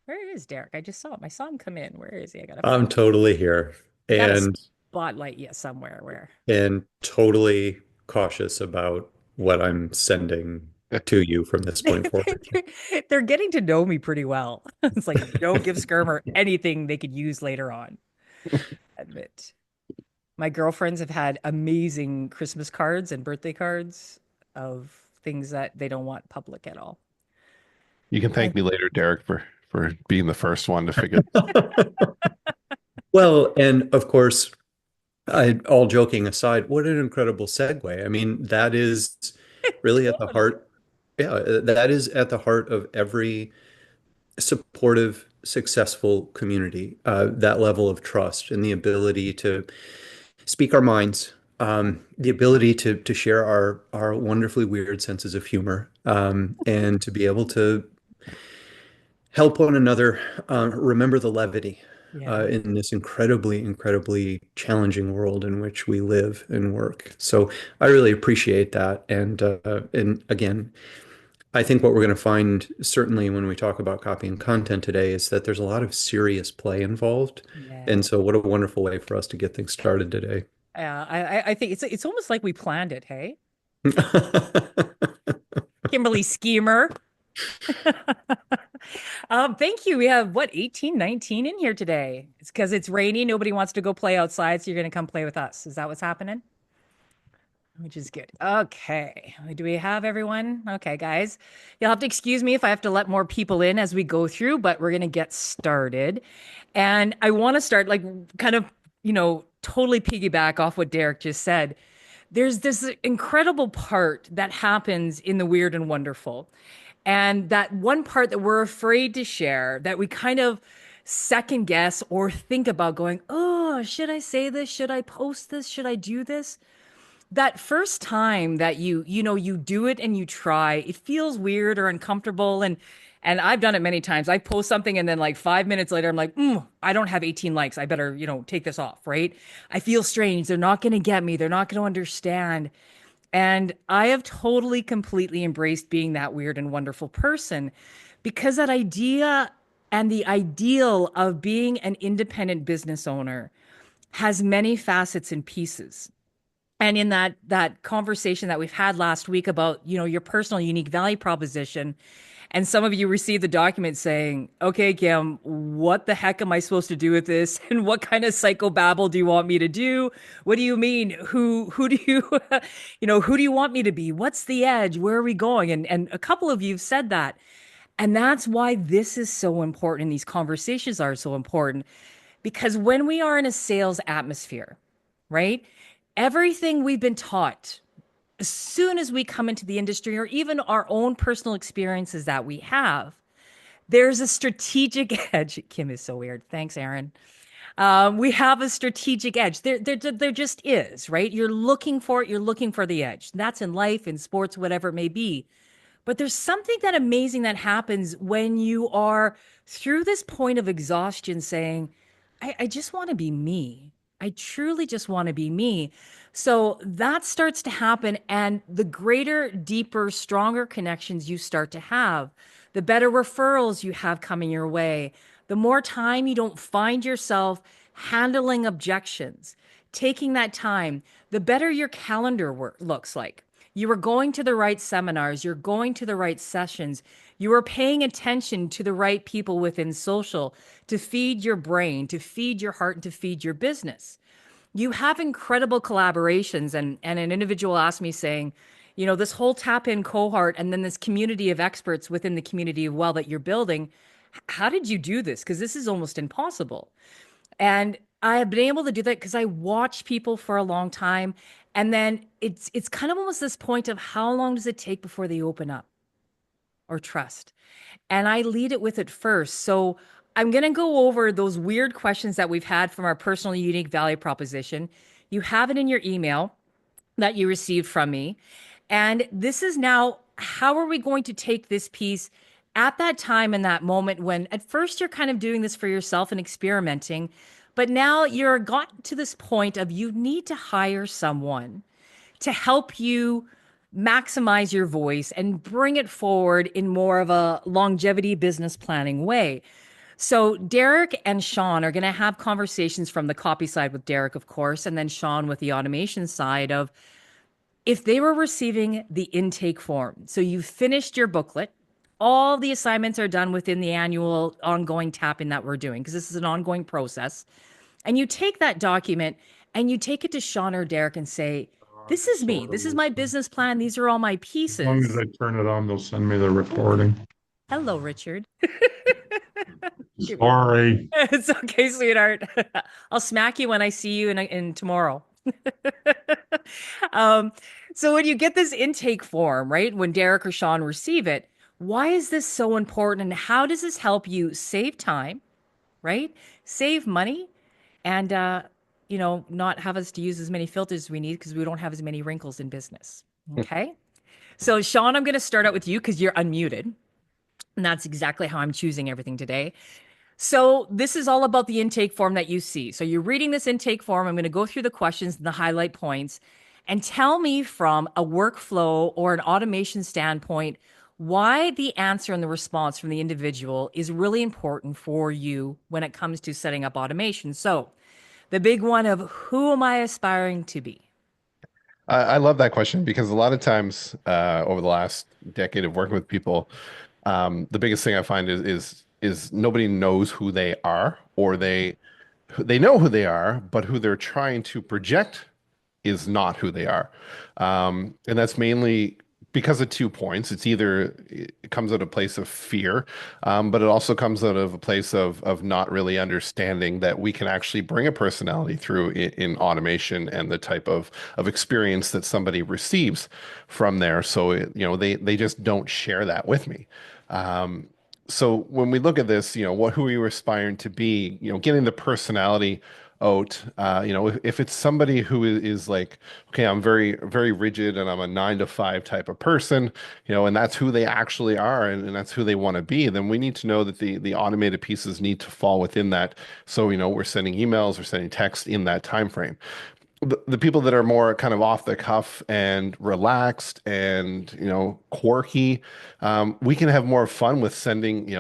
Where is Derek? I just saw him. I saw him come in. Where is he? I'm totally here Gotta and spotlight you somewhere where. totally cautious about what I'm sending to you from this point forward. They're getting to know me pretty well. It's like don't give Skirmer anything they could use later on. Admit. My girlfriends have had amazing Christmas cards and birthday cards of things that they don't want public at all. You can And thank me later, Derek, for being the first one to figure. Well, and of course, all joking aside, what an incredible segue. I mean, that is really at the totally. heart. Yeah, that is at the heart of every supportive, successful community. That level of trust and the ability to speak our minds, the ability to share our wonderfully weird senses of humor, and to be able to help one another remember the levity Yeah. in this incredibly challenging world in which we live and work. So I really appreciate that. And again, I think what we're going to find, certainly when we talk about copy and content today, is that there's a lot of serious play involved. Yeah. And so, what a wonderful way for us to get things started today. I think it's almost like we planned it, hey? Kimberly Schemer. Thank you. We have what, 18, 19 in here today. It's because it's rainy. Nobody wants to go play outside, so you're gonna come play with us. Is that what's happening? Which is good. Okay. Do we have everyone? Okay, guys. You'll have to excuse me if I have to let more people in as we go through, but we're gonna get started. And I want to start like kind of, totally piggyback off what Derek just said. There's this incredible part that happens in the weird and wonderful. And that one part that we're afraid to share, that we kind of second guess or think about going, oh, should I say this? Should I post this? Should I do this? That first time that you do it and you try, it feels weird or uncomfortable. And I've done it many times. I post something and then like 5 minutes later, I'm like, I don't have 18 likes. I better, take this off, right? I feel strange. They're not going to get me. They're not going to understand. And I have totally, completely embraced being that weird and wonderful person because that idea and the ideal of being an independent business owner has many facets and pieces. And in that conversation that we've had last week about, your personal unique value proposition, and some of you received the document saying, okay, Kim, what the heck am I supposed to do with this? And what kind of psychobabble do you want me to do? What do you mean? Who do you, who do you want me to be? What's the edge? Where are we going? And a couple of you have said that. And that's why this is so important. And these conversations are so important because when we are in a sales atmosphere, right? Everything we've been taught as soon as we come into the industry or even our own personal experiences that we have, there's a strategic edge. Kim is so weird. Thanks, Aaron. We have a strategic edge. There just is, right? You're looking for it. You're looking for the edge. That's in life, in sports, whatever it may be. But there's something that amazing that happens when you are through this point of exhaustion saying, I just want to be me. I truly just want to be me. So that starts to happen. And the greater, deeper, stronger connections you start to have, the better referrals you have coming your way, the more time you don't find yourself handling objections, taking that time, the better your calendar looks like. You are going to the right seminars, you're going to the right sessions, you are paying attention to the right people within social to feed your brain, to feed your heart, and to feed your business. You have incredible collaborations. And an individual asked me saying, this whole tap in cohort and then this community of experts within the community of well that you're building, how did you do this? Because this is almost impossible. And I have been able to do that because I watch people for a long time. And then it's kind of almost this point of how long does it take before they open up or trust? And I lead it with it first. So I'm going to go over those weird questions that we've had from our personal unique value proposition. You have it in your email that you received from me. And this is now how are we going to take this piece at that time in that moment when at first you're kind of doing this for yourself and experimenting, but now you're gotten to this point of you need to hire someone to help you maximize your voice and bring it forward in more of a longevity business planning way. So Derek and Sean are going to have conversations from the copy side with Derek, of course, and then Sean with the automation side of if they were receiving the intake form. So you've finished your booklet. All the assignments are done within the annual ongoing tapping that we're doing because this is an ongoing process. And you take that document and you take it to Sean or Derek and say, I this can is me. sort This of is my listen. business plan. These are all my As long as pieces. I turn it on, they'll send me the recording. Hello, Richard. Sorry. It's okay, sweetheart. I'll smack you when I see you in tomorrow. Um, so when you get this intake form, right, when Derek or Sean receive it, why is this so important and how does this help you save time, right? Save money and not have us to use as many filters as we need because we don't have as many wrinkles in business. Okay. So Sean, I'm going to start out with you because you're unmuted. And that's exactly how I'm choosing everything today. So this is all about the intake form that you see. So you're reading this intake form. I'm going to go through the questions and the highlight points and tell me from a workflow or an automation standpoint why the answer and the response from the individual is really important for you when it comes to setting up automation. So the big one of who am I aspiring to be? I love that question because a lot of times over the last decade of working with people, the biggest thing I find is nobody knows who they are, or they know who they are, but who they're trying to project is not who they are. And that's mainly because of 2 points. It's either it comes out of a place of fear, but it also comes out of a place of not really understanding that we can actually bring a personality through in automation and the type of experience that somebody receives from there. So they just don't share that with me. Um, so when we look at this, who are you aspiring to be? Getting the personality out. If it's somebody who is like, okay, I'm very, very rigid and I'm a 9 to 5 type of person, and that's who they actually are and that's who they want to be, then we need to know that the automated pieces need to fall within that. So, we're sending emails, we're sending text in that time frame. The people that are more kind of off the cuff and relaxed and quirky, we can have more fun with sending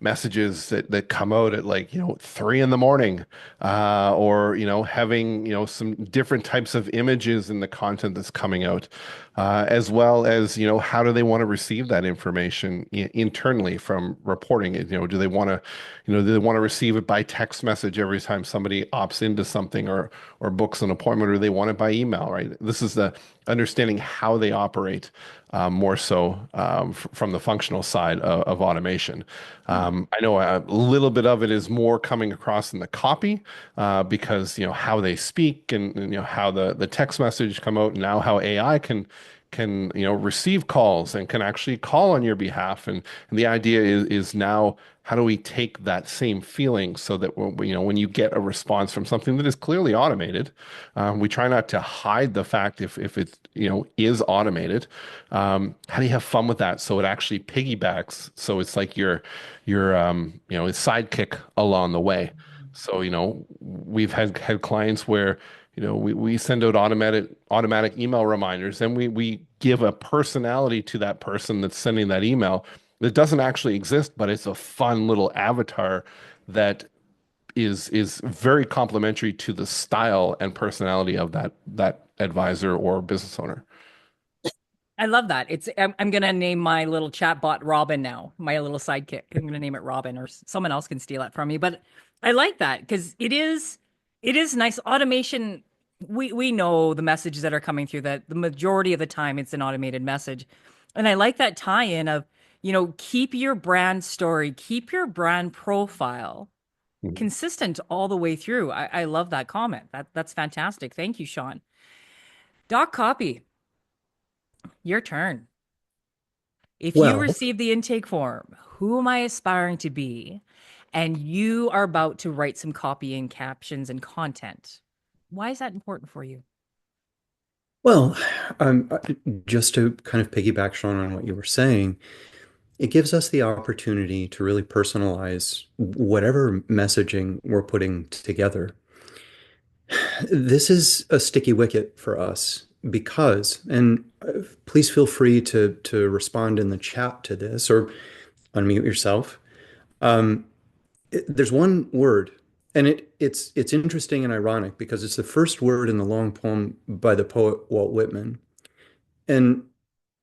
messages that come out at like 3 in the morning, or having some different types of images in the content that's coming out, as well as how do they want to receive that information internally from reporting it. Do they want to receive it by text message every time somebody opts into something or books an appointment, or they want it by email, right? This is the understanding how they operate, more so from the functional side of automation. I know a little bit of it is more coming across in the copy, because how they speak and how the text message come out, and now how AI can receive calls and can actually call on your behalf, and the idea is now how do we take that same feeling so that when you get a response from something that is clearly automated, we try not to hide the fact if it is automated. How do you have fun with that so it actually piggybacks, so it's like your sidekick along the way. So we've had clients where we send out automatic email reminders, and we give a personality to that person that's sending that email that doesn't actually exist, but it's a fun little avatar that is very complementary to the style and personality of that advisor or business owner. I love that. I'm gonna name my little chat bot Robin now, my little sidekick. I'm gonna name it Robin, or someone else can steal it from me. But I like that because it is nice automation. We know the messages that are coming through that the majority of the time it's an automated message, and I like that tie-in of keep your brand story, keep your brand profile Mhm. consistent all the way through. I love that comment. That's fantastic. Thank you, Sean. Doc Copy, your turn. If you Well, receive the intake form, who am I aspiring to be? And you are about to write some copy and captions and content. Why is that important for you? well, just to kind of piggyback, Sean, on what you were saying, it gives us the opportunity to really personalize whatever messaging we're putting together. This is a sticky wicket for us because, and please feel free to respond in the chat to this or unmute yourself. There's one word, and it's interesting and ironic because it's the first word in the long poem by the poet Walt Whitman. And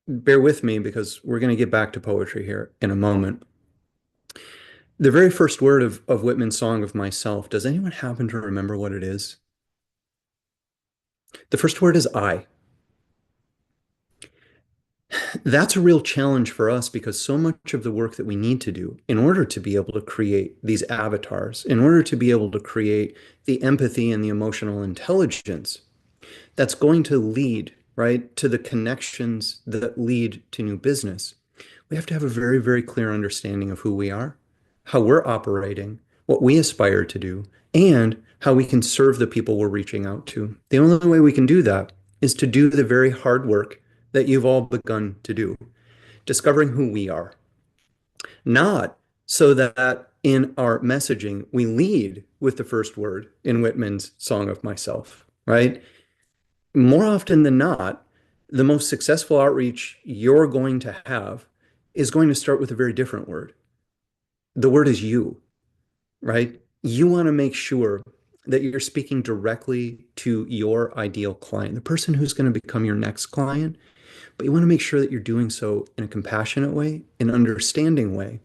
bear with me because we're going to get back to poetry here in a moment. The very first word of Whitman's Song of Myself, does anyone happen to remember what it is? The first word is I. That's a real challenge for us because so much of the work that we need to do in order to be able to create these avatars, in order to be able to create the empathy and the emotional intelligence that's going to lead, right, to the connections that lead to new business. We have to have a very, very clear understanding of who we are, how we're operating, what we aspire to do, and how we can serve the people we're reaching out to. The only way we can do that is to do the very hard work that you've all begun to do, discovering who we are. Not so that in our messaging, we lead with the first word in Whitman's Song of Myself, right? More often than not, the most successful outreach you're going to have is going to start with a very different word. The word is you, right? You want to make sure that you're speaking directly to your ideal client, the person who's going to become your next client, but you want to make sure that you're doing so in a compassionate way, an understanding way,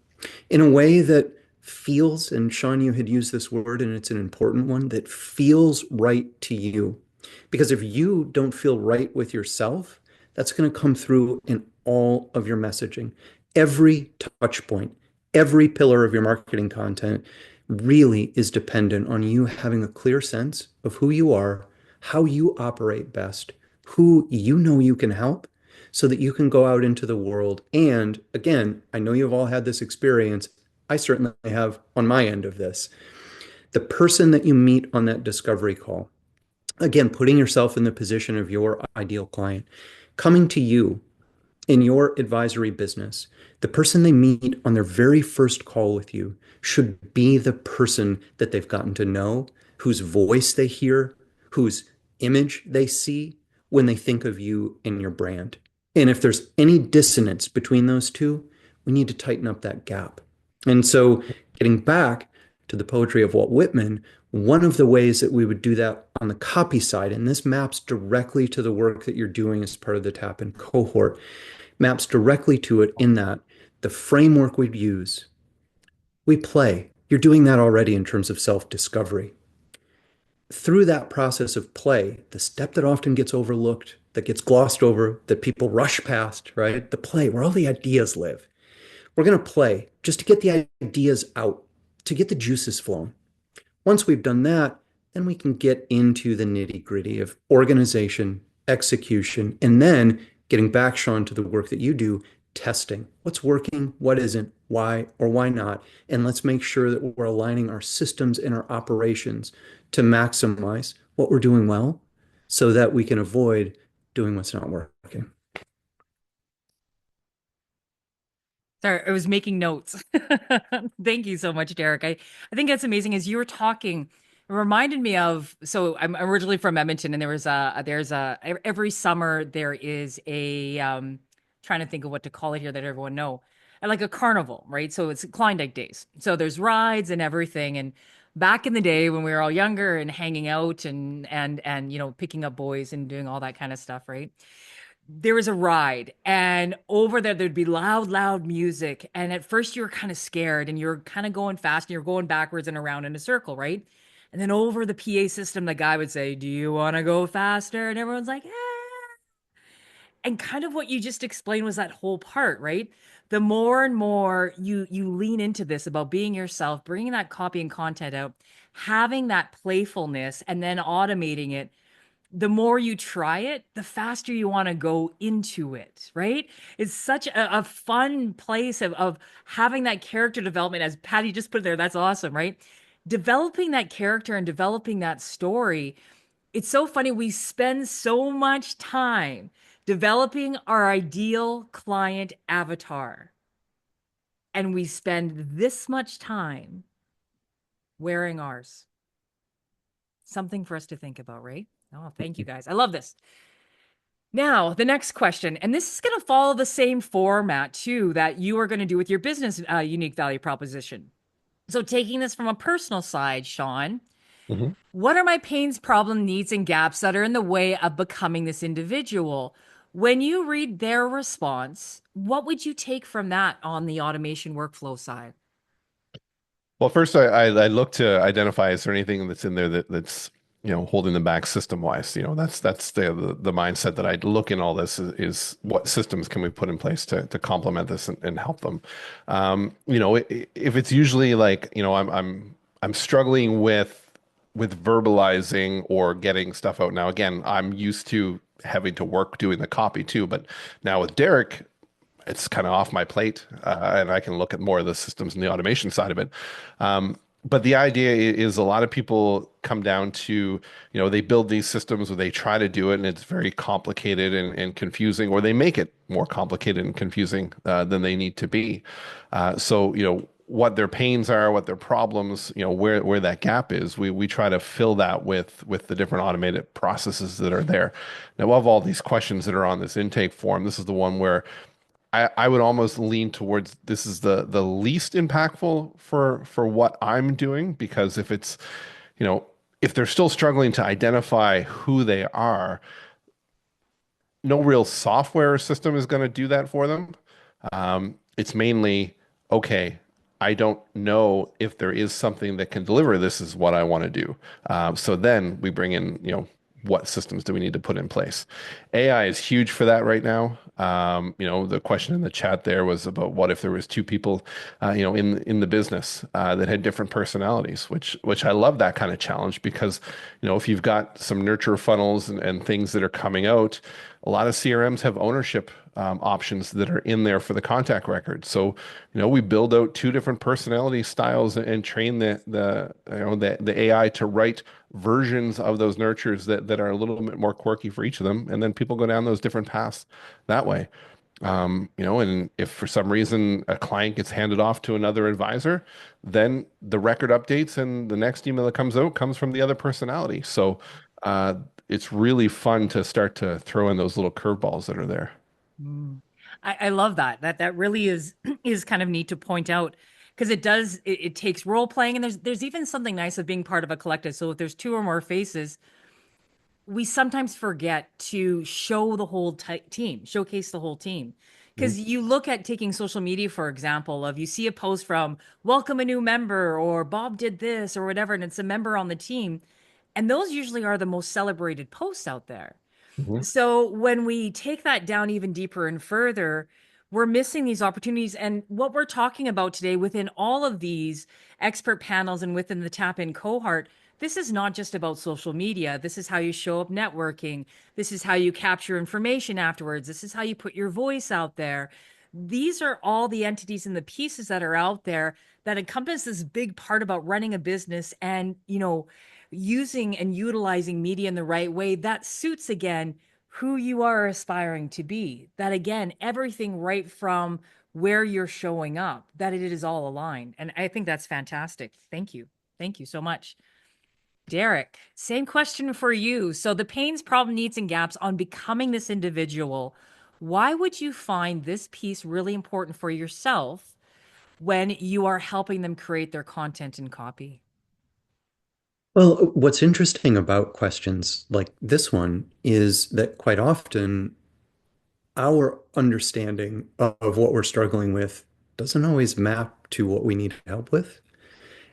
in a way that feels, and Sean, you had used this word, and it's an important one, that feels right to you. Because if you don't feel right with yourself, that's going to come through in all of your messaging. Every touch point, every pillar of your marketing content really is dependent on you having a clear sense of who you are, how you operate best, who you know you can help, so that you can go out into the world. And again, I know you've all had this experience. I certainly have on my end of this. The person that you meet on that discovery call, again, putting yourself in the position of your ideal client, coming to you in your advisory business, the person they meet on their very first call with you should be the person that they've gotten to know, whose voice they hear, whose image they see when they think of you and your brand. And if there's any dissonance between those two, we need to tighten up that gap. And so, getting back to the poetry of Walt Whitman, one of the ways that we would do that on the copy side, and this maps directly to the work that you're doing as part of the Tap In cohort, maps directly to it in that the framework we'd use, we play. You're doing that already in terms of self-discovery. Through that process of play, the step that often gets overlooked, that gets glossed over, that people rush past, right? The play, where all the ideas live. We're going to play just to get the ideas out, to get the juices flowing. Once we've done that, then we can get into the nitty gritty of organization, execution, and then getting back, Sean, to the work that you do, testing. What's working, what isn't, why or why not? And let's make sure that we're aligning our systems and our operations to maximize what we're doing well so that we can avoid doing what's not working. Sorry, I was making notes. Thank you so much, Derek. I think that's amazing. As you were talking, it reminded me of, so I'm originally from Edmonton, and every summer there is a trying to think of what to call it here that everyone know. Like a carnival, right? So it's Klondike Days. So there's rides and everything. And back in the day when we were all younger and hanging out and picking up boys and doing all that kind of stuff, right? There was a ride, and over there there'd be loud music, and at first you were kind of scared and you're kind of going fast and you're going backwards and around in a circle, right? And then over the PA system the guy would say, do you want to go faster? And everyone's like, and kind of what you just explained was that whole part, right? The more and more you lean into this about being yourself, bringing that copy and content out, having that playfulness, and then automating it, the more you try it, the faster you want to go into it, right? It's such a fun place of having that character development, as Patty just put there. That's awesome, right? Developing that character and developing that story. It's so funny. We spend so much time developing our ideal client avatar, and we spend this much time wearing ours. Something for us to think about, right? Oh, thank you guys. I love this. Now, the next question, and this is going to follow the same format too that you are going to do with your business unique value proposition. So taking this from a personal side, Sean, Mhm. what are my pains, problem, needs, and gaps that are in the way of becoming this individual? When you read their response, what would you take from that on the automation workflow side? Well, first I look to identify is there anything that's in there that's holding them back system wise. That's the mindset that I look in all this is what systems can we put in place to complement this and help them. If it's usually like I'm struggling with verbalizing or getting stuff out. Now, again, I'm used to having to work doing the copy too, but now with Derek, it's kind of off my plate, and I can look at more of the systems and the automation side of it. But the idea is a lot of people come down to, they build these systems or they try to do it and it's very complicated and confusing, or they make it more complicated and confusing than they need to be. So, what their pains are, what their problems, where that gap is, we try to fill that with the different automated processes that are there. Now, of all these questions that are on this intake form, this is the one where I would almost lean towards this is the least impactful for what I'm doing because you know, if they're still struggling to identify who they are, no real software system is going to do that for them. It's mainly, okay, I don't know if there is something that can deliver this is what I want to do. So then we bring in, what systems do we need to put in place? AI is huge for that right now. The question in the chat there was about what if there was two people, in the business that had different personalities, which I love that kind of challenge because, if you've got some nurture funnels and things that are coming out, a lot of CRMs have ownership options that are in there for the contact record. So, we build out two different personality styles and train the AI to write versions of those nurtures that are a little bit more quirky for each of them, and then people go down those different paths that way. And if for some reason a client gets handed off to another advisor, then the record updates and the next email that comes out comes from the other personality. So uh, it's really fun to start to throw in those little curveballs that are there. Mm. I love that. That really is is kind of neat to point out because it takes role playing and there's even something nice of being part of a collective. So if there's two or more faces, we sometimes forget to show the whole team, showcase the whole team. Mhm. Because you look at taking social media, for example, of you see a post from welcome a new member or Bob did this or whatever, and it's a member on the team. And those usually are the most celebrated posts out there. Mhm. So when we take that down even deeper and further, we're missing these opportunities. And what we're talking about today within all of these expert panels and within the tap in cohort, this is not just about social media. This is how you show up networking. This is how you capture information afterwards. This is how you put your voice out there. These are all the entities and the pieces that are out there that encompass this big part about running a business and, using and utilizing media in the right way that suits again who you are aspiring to be. That again, everything right from where you're showing up, that it is all aligned. And I think that's fantastic. Thank you. Thank you so much. Derek, same question for you. So the pains, problem, needs, and gaps on becoming this individual. Why would you find this piece really important for yourself when you are helping them create their content and copy? Well, what's interesting about questions like this one is that quite often our understanding of what we're struggling with doesn't always map to what we need help with.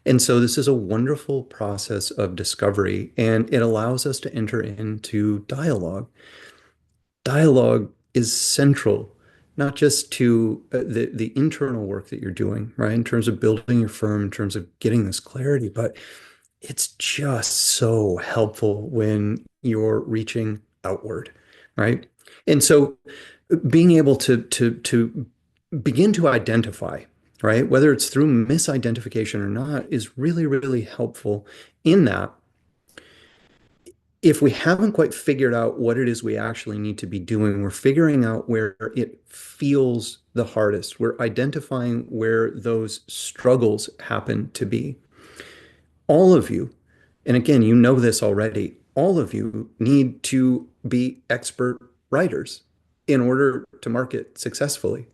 And so this is a wonderful process of discovery, and it allows us to enter into dialogue. Dialogue is central, not just to the internal work that you're doing, right? In terms of building your firm, in terms of getting this clarity, but it's just so helpful when you're reaching outward, right? And so being able to begin to identify, right, whether it's through misidentification or not, is really, really helpful in that if we haven't quite figured out what it is we actually need to be doing, we're figuring out where it feels the hardest. We're identifying where those struggles happen to be. All of you, and again, you know this already, all of you need to be expert writers in order to market successfully.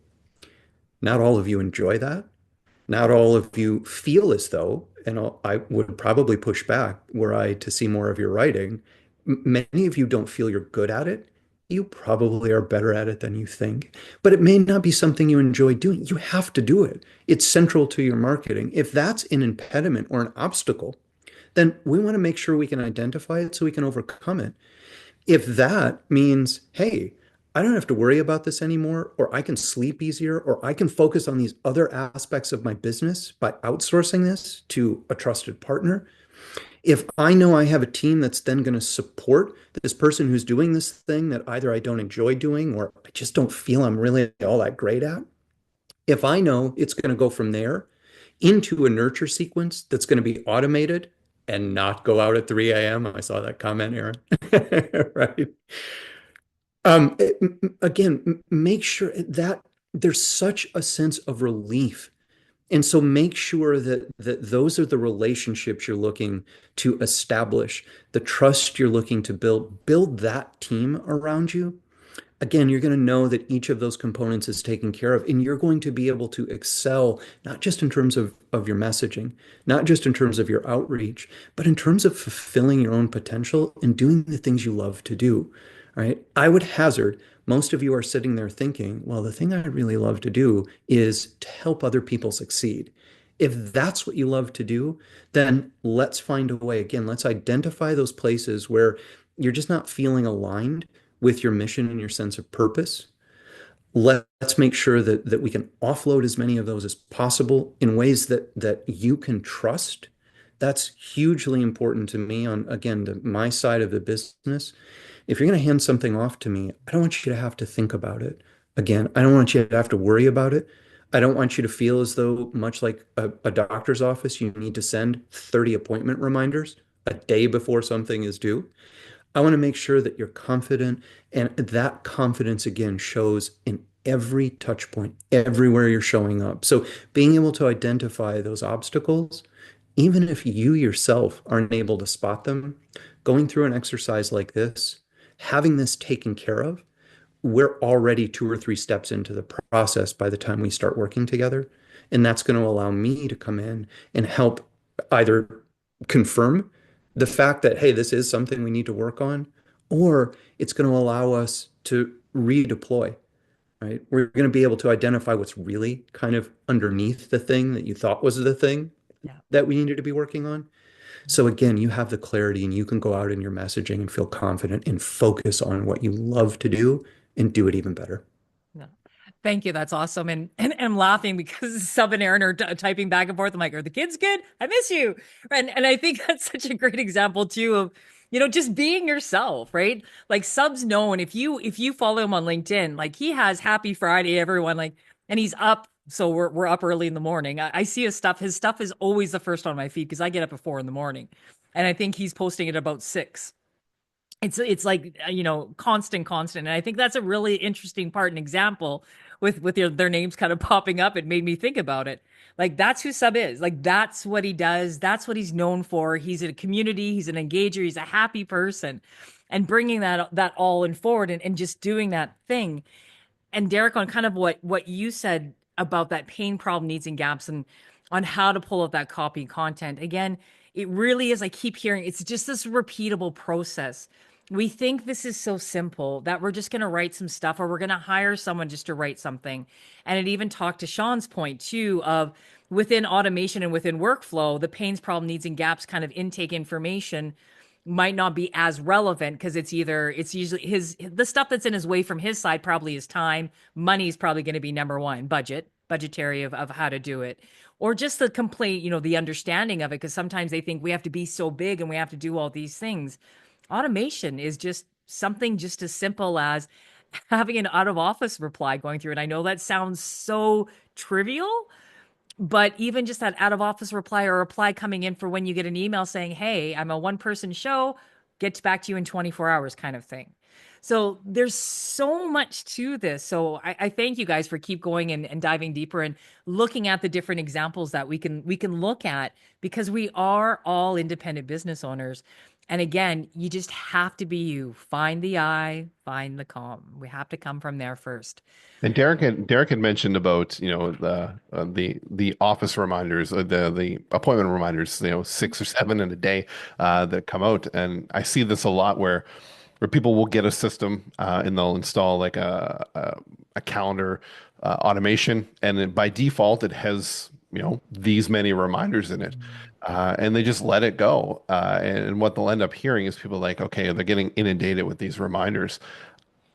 Not all of you enjoy that. Not all of you feel as though, and I would probably push back were I to see more of your writing. Many of you don't feel you're good at it. You probably are better at it than you think, but it may not be something you enjoy doing. You have to do it. It's central to your marketing. If that's an impediment or an obstacle, then we want to make sure we can identify it so we can overcome it. If that means, hey, I don't have to worry about this anymore, or I can sleep easier, or I can focus on these other aspects of my business by outsourcing this to a trusted partner. If I know I have a team that's then going to support this person who's doing this thing that either I don't enjoy doing or I just don't feel I'm really all that great at, if I know it's going to go from there into a nurture sequence that's going to be automated and not go out at 3 a.m. I saw that comment, Aaron. Right. Again, make sure that there's such a sense of relief. And so make sure that those are the relationships you're looking to establish, the trust you're looking to build that team around you. Again, you're going to know that each of those components is taken care of, and you're going to be able to excel, not just in terms of your messaging, not just in terms of your outreach, but in terms of fulfilling your own potential and doing the things you love to do. Right? I would hazard most of you are sitting there thinking, well, the thing I really love to do is to help other people succeed. If that's what you love to do, then let's find a way. Again, let's identify those places where you're just not feeling aligned with your mission and your sense of purpose. Let's make sure that we can offload as many of those as possible in ways that you can trust. That's hugely important to me on, again, my side of the business. If you're going to hand something off to me, I don't want you to have to think about it. Again, I don't want you to have to worry about it. I don't want you to feel as though, much like a doctor's office, you need to send 30 appointment reminders a day before something is due. I want to make sure that you're confident, and that confidence again shows in every touch point, everywhere you're showing up. So being able to identify those obstacles, even if you yourself aren't able to spot them, going through an exercise like this, having this taken care of, we're already 2 or 3 steps into the process by the time we start working together. And that's going to allow me to come in and help either confirm the fact that, hey, this is something we need to work on, or it's going to allow us to redeploy, right? We're going to be able to identify what's really kind of underneath the thing that you thought was the thing Yeah. that we needed to be working on. So again, you have the clarity and you can go out in your messaging and feel confident and focus on what you love to do and do it even better. No. Thank you. That's awesome. And I'm laughing because Sub and Aaron are typing back and forth. I'm like, are the kids good? I miss you. And I think that's such a great example too of, just being yourself, right? Like Sub's known if you follow him on LinkedIn, like he has Happy Friday, everyone, like, and he's up. So we're up early in the morning. I see his stuff. His stuff is always the first on my feed because I get up at 4 a.m. And I think he's posting it about 6. It's like constant, and I think that's a really interesting part and example with their names kind of popping up. It made me think about it. Like that's who Sub is. Like that's what he does. That's what he's known for. He's in a community. He's an engager. He's a happy person, and bringing that all in forward and just doing that thing. And Derek, on kind of what you said about that pain, problem, needs, and gaps, and on how to pull out that copy content. Again, it really is. I keep hearing it's just this repeatable process. We think this is so simple that we're just going to write some stuff, or we're going to hire someone just to write something. And it even talked to Sean's point too of within automation and within workflow, the pains, problem, needs, and gaps kind of intake information might not be as relevant because it's usually the stuff that's in his way from his side probably is time. Money is probably going to be number one, budgetary of how to do it, or just the complaint, the understanding of it, because sometimes they think we have to be so big and we have to do all these things. Automation is just something just as simple as having an out of office reply going through. And I know that sounds so trivial, but even just that out of office reply or reply coming in for when you get an email saying, hey, I'm a one person show, get back to you in 24 hours kind of thing. So there's so much to this. So I thank you guys for keep going and diving deeper and looking at the different examples that we can look at, because we are all independent business owners. And again, you just have to be you. Find the I, find the calm. We have to come from there first. And Derek had mentioned about, the office reminders, the appointment reminders, 6 or 7 in a day that come out. And I see this a lot where people will get a system and they'll install like a calendar automation, and then by default it has, these many reminders in it. And they just let it go. And what they'll end up hearing is people like, okay, they're getting inundated with these reminders.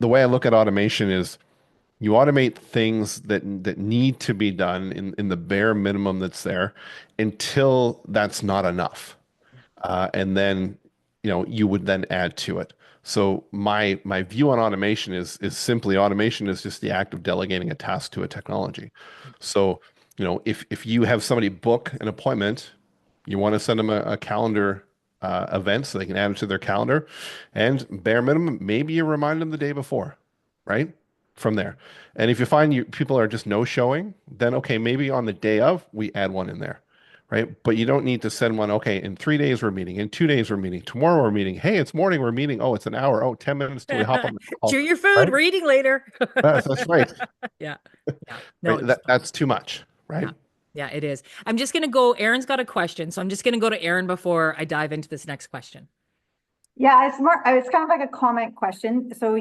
The way I look at automation is you automate things that need to be done in the bare minimum that's there until that's not enough. And then, you would then add to it. So my view on automation is simply automation is just the act of delegating a task to a technology. So, if you have somebody book an appointment, you want to send them a calendar event so they can add it to their calendar, and bare minimum, maybe you remind them the day before, right? From there. And if you find people are just no showing, then okay, maybe on the day of we add one in there, right? But you don't need to send one, okay, in 3 days we're meeting, in 2 days we're meeting, tomorrow we're meeting. Hey, it's morning, we're meeting. Oh, it's an hour. Oh, 10 minutes till we hop on the Chew call, your food, right? we're eating later. That's right. Yeah. Yeah. No, Right. That's too much, yeah. right? Yeah, it is. I'm just going to go. Aaron's got a question. So I'm just going to go to Aaron before I dive into this next question. Yeah, it's kind of like a comment question. So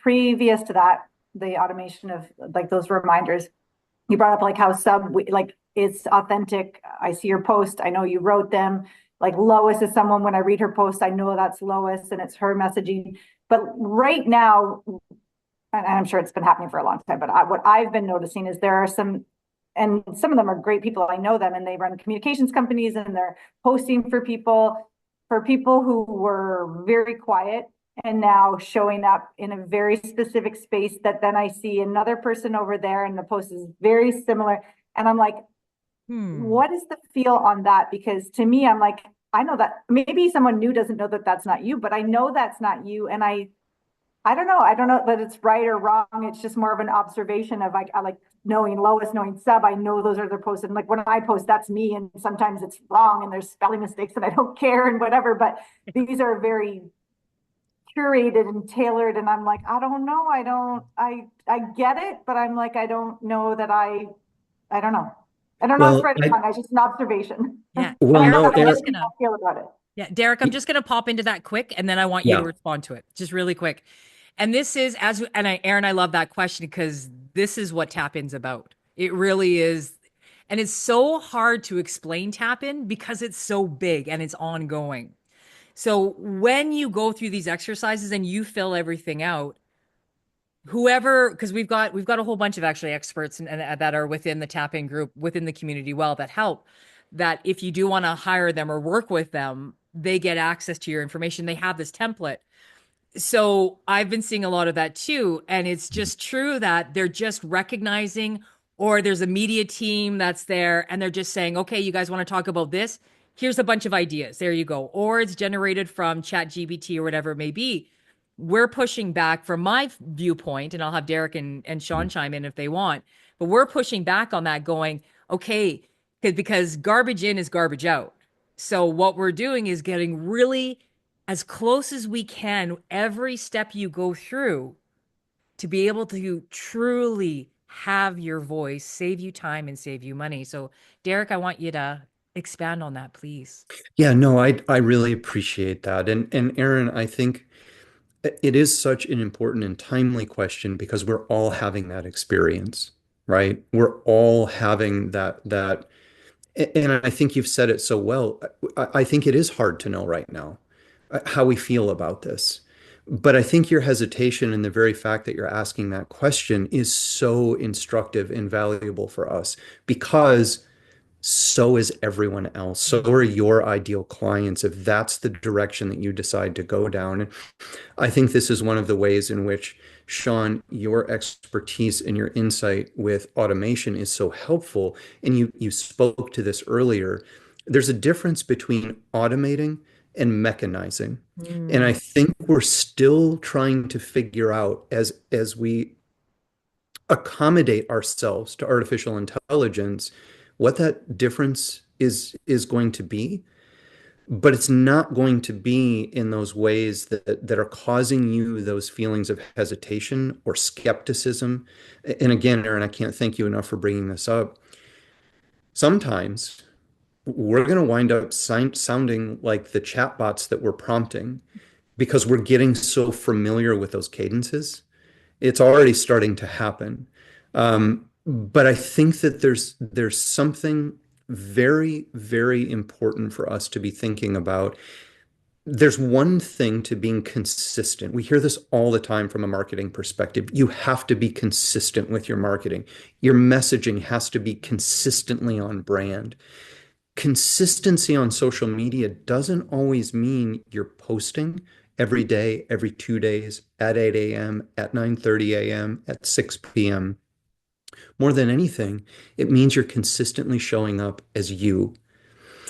previous to that, the automation of like those reminders, you brought up like how like it's authentic. I see your post. I know you wrote them. Like Lois is someone, when I read her post, I know that's Lois and it's her messaging. But right now, and I'm sure it's been happening for a long time, but what I've been noticing is there are and some of them are great people. I know them and they run communications companies and they're posting for people who were very quiet and now showing up in a very specific space that then I see another person over there and the post is very similar. And I'm like, what is the feel on that? Because to me, I'm like, I know that maybe someone new doesn't know that that's not you, but I know that's not you. And I don't know. I don't know that it's right or wrong. It's just more of an observation of like, I like knowing Lois, knowing Seb. I know those are their posts. And like when I post, that's me. And sometimes it's wrong and there's spelling mistakes and I don't care and whatever. But these are very curated and tailored. And I'm like, I don't know. I get it, but I'm like, I don't know that I don't know. I don't know if it's Well, right or wrong. It's just an observation. Yeah. well, Aaron, no, I'm Eric, just gonna, feel about it. yeah, Derek, I'm just gonna pop into that quick, and then I want you to yeah. respond to it, just really quick. And this is Aaron, I love that question because this is what tap in's about. It really is. And it's so hard to explain tap in because it's so big and it's ongoing. So when you go through these exercises and you fill everything out, whoever, because we've got a whole bunch of actually experts and that are within the tap in group within the community well that help, that if you do want to hire them or work with them, they get access to your information. They have this template. So I've been seeing a lot of that too. And it's just true that they're just recognizing, or there's a media team that's there and they're just saying, okay, you guys want to talk about this? Here's a bunch of ideas. There you go. Or it's generated from ChatGPT or whatever it may be. We're pushing back from my viewpoint, and I'll have Derek and Sean chime in if they want, but we're pushing back on that going, okay, because garbage in is garbage out. So what we're doing is getting really as close as we can every step you go through to be able to truly have your voice, save you time and save you money. So, Derek, I want you to expand on that, please. Yeah, no, I really appreciate that. And Aaron, I think it is such an important and timely question because we're all having that experience, right? We're all having that and I think you've said it so well. I think it is hard to know right now how we feel about this. But I think your hesitation and the very fact that you're asking that question is so instructive and valuable for us because so is everyone else. So are your ideal clients if that's the direction that you decide to go down. And I think this is one of the ways in which, Sean, your expertise and your insight with automation is so helpful. And you spoke to this earlier. There's a difference between automating and mechanizing. And I think we're still trying to figure out as we accommodate ourselves to artificial intelligence what that difference is going to be. but it's not going to be in those ways that are causing you those feelings of hesitation or skepticism. And again, Aaron, I can't thank you enough for bringing this up. Sometimes we're going to wind up sounding like the chatbots that we're prompting because we're getting so familiar with those cadences. It's already starting to happen. But I think that there's something very, very important for us to be thinking about. There's one thing to being consistent. We hear this all the time from a marketing perspective. You have to be consistent with your marketing. Your messaging has to be consistently on brand. Consistency on social media doesn't always mean you're posting every day, every 2 days, at 8 a.m., at 9:30 a.m., at 6 p.m. More than anything, it means you're consistently showing up as you.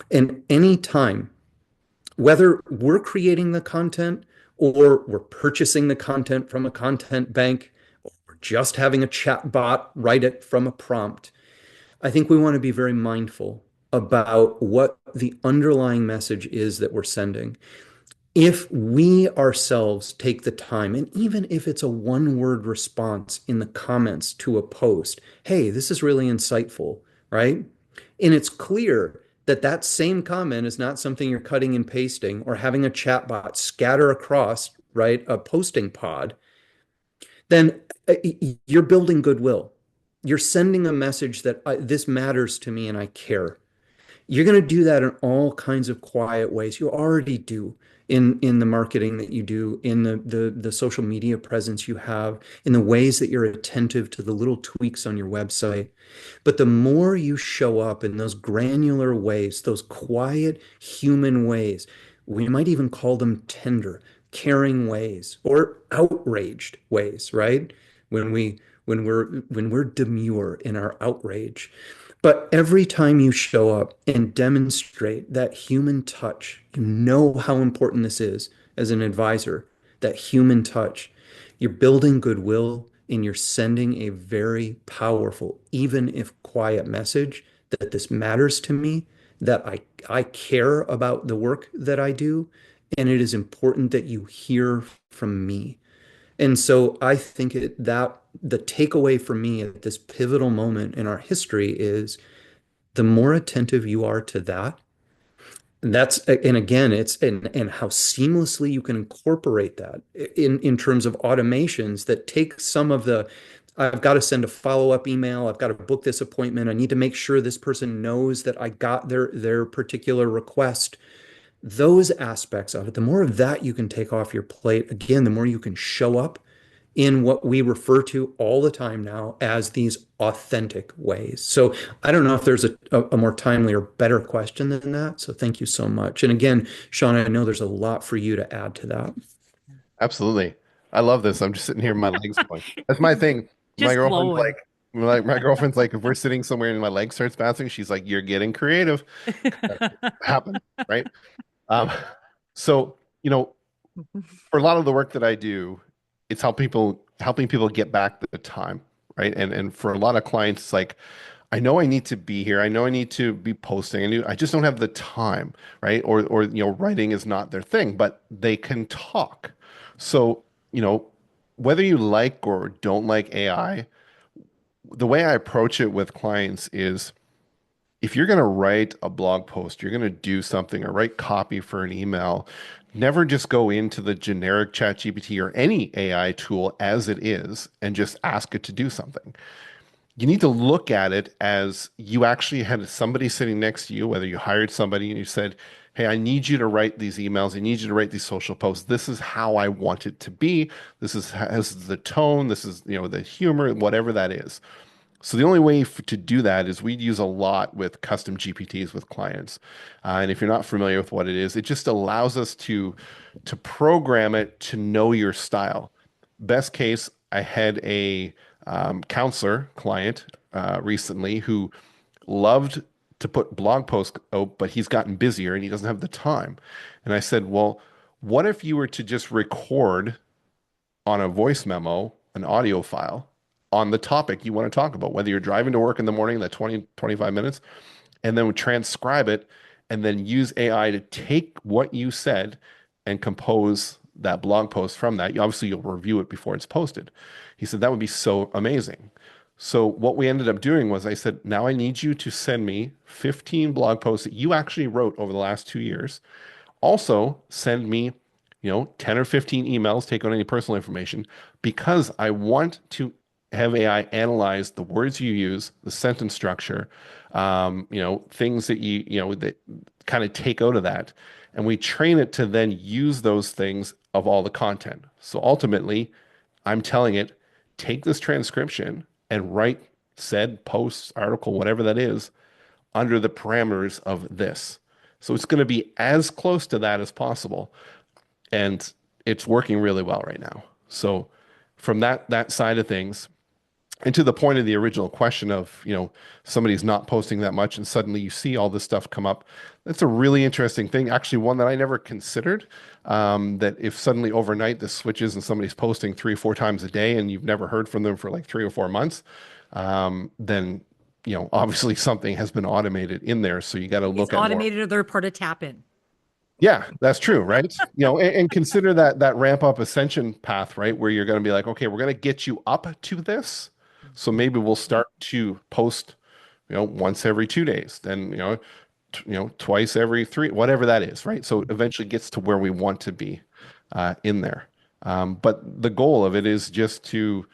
And anytime, whether we're creating the content or we're purchasing the content from a content bank or we're just having a chat bot write it from a prompt, I think we want to be very mindful about what the underlying message is that we're sending. If we ourselves take the time, and even if it's a one-word response in the comments to a post, hey, this is really insightful, right? And it's clear that that same comment is not something you're cutting and pasting or having a chatbot scatter across, right, a posting pod, then you're building goodwill. You're sending a message that this matters to me and I care. You're going to do that in all kinds of quiet ways. You already do in the marketing that you do, in the social media presence you have, in the ways that you're attentive to the little tweaks on your website. But the more you show up in those granular ways, those quiet human ways, we might even call them tender, caring ways or outraged ways, right? When we when we're demure in our outrage. But every time you show up and demonstrate that human touch, you know how important this is as an advisor, that human touch. You're building goodwill and you're sending a very powerful, even if quiet message that this matters to me, that I care about the work that I do, and it is important that you hear from me. And so I think that the takeaway for me at this pivotal moment in our history is the more attentive you are to that, and again, and how seamlessly you can incorporate that in terms of automations that take some of the, I've got to send a follow-up email, I've got to book this appointment, I need to make sure this person knows that I got their particular request. Those aspects of it, the more of that you can take off your plate, again, the more you can show up in what we refer to all the time now as these authentic ways. So I don't know if there's a more timely or better question than that. So thank you so much. And again, Sean, I know there's a lot for you to add to that. Absolutely. I love this. I'm just sitting here, my legs going. That's my thing. My Just girlfriend's glowing. like my girlfriend's like, if we're sitting somewhere and my leg starts bouncing, she's like, "You're getting creative." Happen, right? Um, so for a lot of the work that I do, it's helping people get back the time, right? And for a lot of clients, it's like, I know I need to be here. I know I need to be posting. I just don't have the time, right? Or writing is not their thing, but they can talk. So, whether you like or don't like AI, the way I approach it with clients is if you're going to write a blog post, you're going to do something or write copy for an email, never just go into the generic ChatGPT or any AI tool as it is and just ask it to do something. You need to look at it as you actually had somebody sitting next to you, whether you hired somebody and you said, "Hey, I need you to write these emails. I need you to write these social posts. This is how I want it to be. This is the tone. This is, the humor, whatever that is." So the only way to do that is we use a lot with custom GPTs with clients. And if you're not familiar with what it is, it just allows us to program it to know your style. Best case, I had a counselor client recently who loved to put blog posts out, but he's gotten busier and he doesn't have the time. And I said, well, what if you were to just record on a voice memo, an audio file on the topic you want to talk about, whether you're driving to work in the morning, that 20, 25 minutes, and then transcribe it and then use AI to take what you said and compose that blog post from that. Obviously, you'll review it before it's posted. He said that would be so amazing. So what we ended up doing was I said, now I need you to send me 15 blog posts that you actually wrote over the last 2 years. Also, send me, 10 or 15 emails, take on any personal information, because I want to have AI analyze the words you use, the sentence structure, things that that kind of take out of that. And we train it to then use those things of all the content. So ultimately, I'm telling it, take this transcription and write said post, article, whatever that is, under the parameters of this. So it's going to be as close to that as possible. And it's working really well right now. So from that side of things, and to the point of the original question of, somebody's not posting that much and suddenly you see all this stuff come up. That's a really interesting thing. Actually, one that I never considered, that if suddenly overnight this switches and somebody's posting 3 or 4 times a day and you've never heard from them for like 3 or 4 months, then, obviously something has been automated in there. So you got to It's look at more. automated or they're part of tap in. Yeah, that's true, right? And consider that ramp up ascension path, right? Where you're going to be like, okay, we're going to get you up to this. So maybe we'll start to post, once every 2 days, then, twice every three, whatever that is, right? So it eventually gets to where we want to be in there. But the goal of it is just to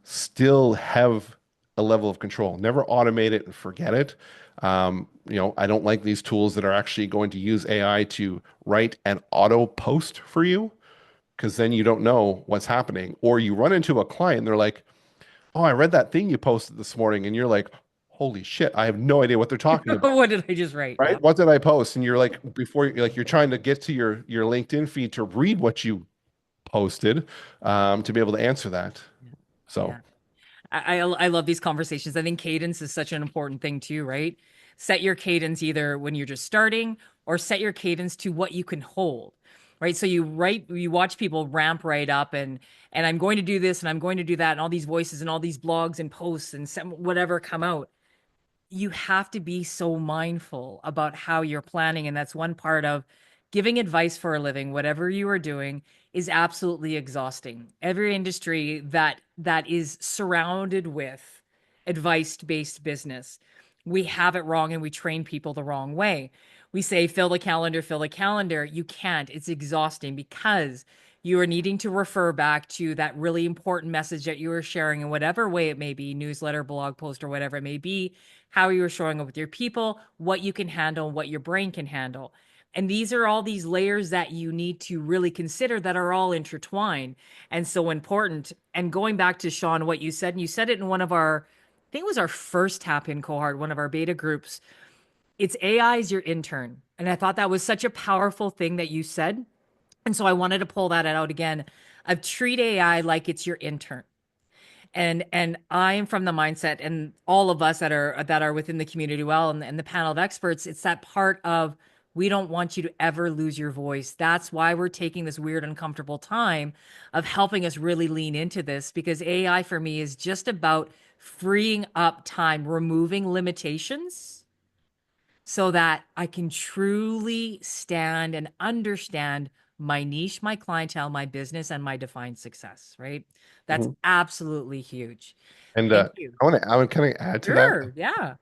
still have a level of control. Never automate it and forget it. I don't like these tools that are actually going to use AI to write an auto post for you, because then you don't know what's happening. Or you run into a client and they're like, oh, I read that thing you posted this morning. And you're like, holy shit, I have no idea what they're talking about. What did I just write? Right? Yeah. What did I post? And you're like, you're trying to get to your LinkedIn feed to read what you posted, to be able to answer that. So. Yeah. I love these conversations. I think cadence is such an important thing too, right? Set your cadence either when you're just starting or set your cadence to what you can hold, right? So you watch people ramp right up and I'm going to do this and I'm going to do that and all these voices and all these blogs and posts and whatever come out. You have to be so mindful about how you're planning. And that's one part of giving advice for a living, whatever you are doing is absolutely exhausting. Every industry that is surrounded with advice-based business, we have it wrong and we train people the wrong way. We say, fill the calendar, fill the calendar. You can't. It's exhausting because you are needing to refer back to that really important message that you are sharing in whatever way it may be, newsletter, blog post, or whatever it may be, how you are showing up with your people, what you can handle, what your brain can handle. And these are all these layers that you need to really consider that are all intertwined and so important. And going back to Sean, what you said, and you said it in one of our, I think it was our first tap in cohort, one of our beta groups. It's AI is your intern. And I thought that was such a powerful thing that you said. And so I wanted to pull that out again of treat AI like it's your intern. And I am from the mindset, and all of us that are within the community well and the panel of experts, it's that part of we don't want you to ever lose your voice. That's why we're taking this weird, uncomfortable time of helping us really lean into this, because AI for me is just about freeing up time, removing limitations so that I can truly stand and understand my niche, my clientele, my business, and my defined success, right? That's Mhm. absolutely huge. And Thank you. I want to kind of add to that. Sure. Yeah.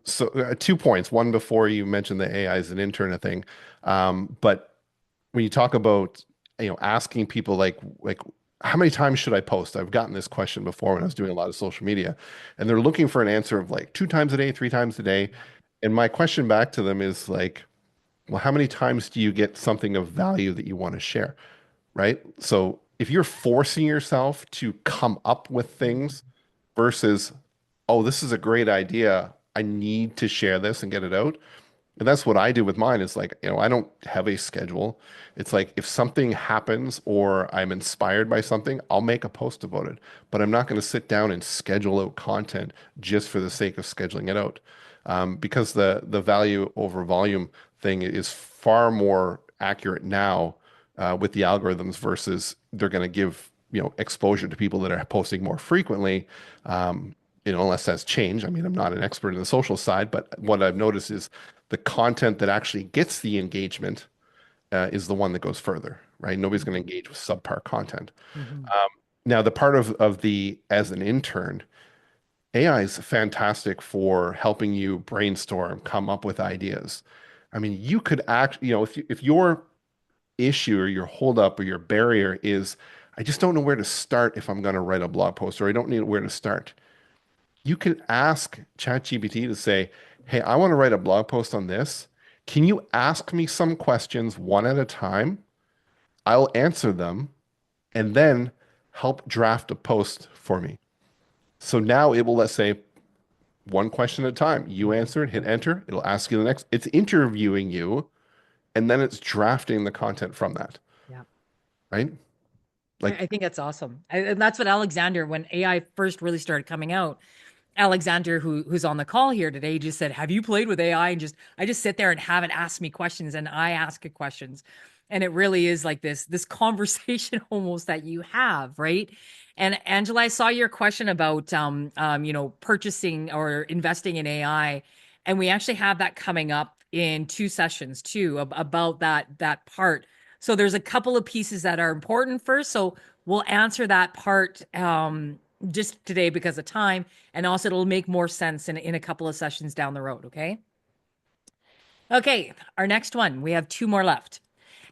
So 2 points. One, before you mentioned the AI is an intern thing, but when you talk about asking people like how many times should I post? I've gotten this question before when I was doing a lot of social media, and they're looking for an answer of like 2 times a day, 3 times a day. And my question back to them is like, well, how many times do you get something of value that you want to share? Right? So if you're forcing yourself to come up with things versus, oh, this is a great idea, I need to share this and get it out. And that's what I do with mine. Is like, I don't have a schedule. It's like if something happens or I'm inspired by something, I'll make a post about it. But I'm not going to sit down and schedule out content just for the sake of scheduling it out. Because the value over volume thing is far more accurate now, with the algorithms versus they're going to give, exposure to people that are posting more frequently. Unless that's changed. I mean, I'm not an expert in the social side, but what I've noticed is the content that actually gets the engagement is the one that goes further, right? Nobody's going to engage with subpar content. Mhm. Now, the part of the as an intern, AI is fantastic for helping you brainstorm, come up with ideas. I mean, you could act, if your issue or your holdup or your barrier is, I just don't know where to start if I'm going to write a blog post, or I don't know where to start. You could ask ChatGPT to say, hey, I want to write a blog post on this. Can you ask me some questions one at a time? I'll answer them and then help draft a post for me. So now it will, let's say, one question at a time. You answer it, hit enter. It'll ask you the next. It's interviewing you, and then it's drafting the content from that, Yeah. right? Like, I think that's awesome. And that's what Alexander, when AI first really started coming out, Alexander, who's on the call here today, just said, "Have you played with AI?" And I just sit there and have it ask me questions, and I ask it questions, and it really is like this conversation almost that you have, right? And Angela, I saw your question about purchasing or investing in AI, and we actually have that coming up in 2 sessions too about that part. So there's a couple of pieces that are important first. So we'll answer that part just today because of time. And also it'll make more sense in a couple of sessions down the road. Okay. Okay. Our next one, we have 2 more left.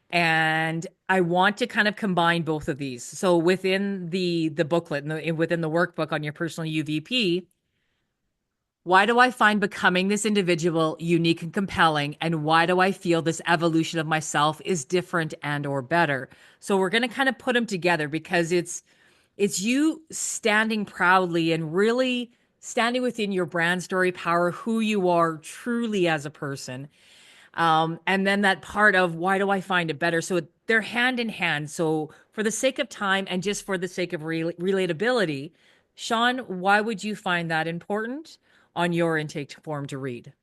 And I want to kind of combine both of these. So within the booklet and within the workbook on your personal UVP, why do I find becoming this individual unique and compelling? And why do I feel this evolution of myself is different and or better? So we're going to kind of put them together because it's you standing proudly and really standing within your brand story power, who you are truly as a person. And then that part of why do I find it better? So they're hand in hand. So for the sake of time and just for the sake of relatability, Sean, why would you find that important on your intake form to read?